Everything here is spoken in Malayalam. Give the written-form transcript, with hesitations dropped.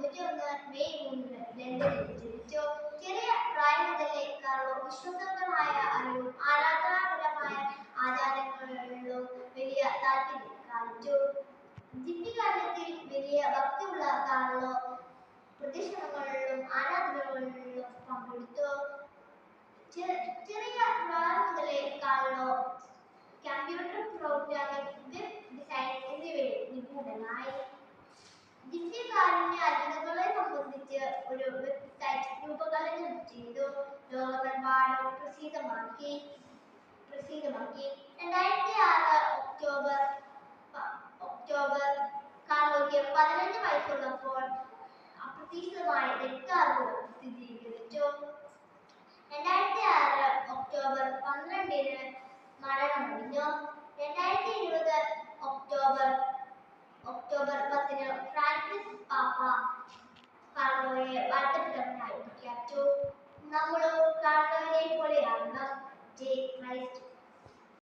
1991 മെയ് 3 ലണ്ടനിൽ ജനിച്ചു. ചെറിയ പ്രായം മുതലേ കാർലോ വിശ്വസനീയമായ അറിവും ആരാധനാപരമായ ആചാരങ്ങളിലും വലിയ താല്പര്യം കാണിച്ചു. ജിമ്മികാര്യത്തിൽ വലിയ ഭക്തിയുള്ള കാർലോ പ്രദക്ഷിണങ്ങളിലും ആരാധനകളിലും പങ്കെടുത്തു. ചെറിയ പ്രായം മുതലേ Carlo computer programming, web design എന്നിവയിൽ നിപുണനായി. ദിവ്യകാരുണ്യ അത്ഭുതങ്ങളെ സംബന്ധിച്ച് ഒരു വെബ്സൈറ്റ് രൂപകൽപ്പന ചെയ്തു ലോകമെമ്പാടും പ്രസിദ്ധമാക്കി. 2006 ഒക്ടോബർ കാർലോയ്ക്ക് 15 വയസ്സുള്ളപ്പോൾ അപ്രതീക്ഷിതമായ രക്താർബുദം സ്ഥിരീകരിച്ചു. 2006 ഒക്ടോബർ 12 മരണമടഞ്ഞു. 2020 ഒക്ടോബർ 10 ഫ്രാൻസിസ് പാപ്പ കാർലോയെ വാഴ്ത്തപ്പെട്ടവനായി പ്രഖ്യാപിച്ചു. നമ്മളും കാർലോയെ പോലെയാകണം. ജയ് ക്രൈസ്റ്റ്.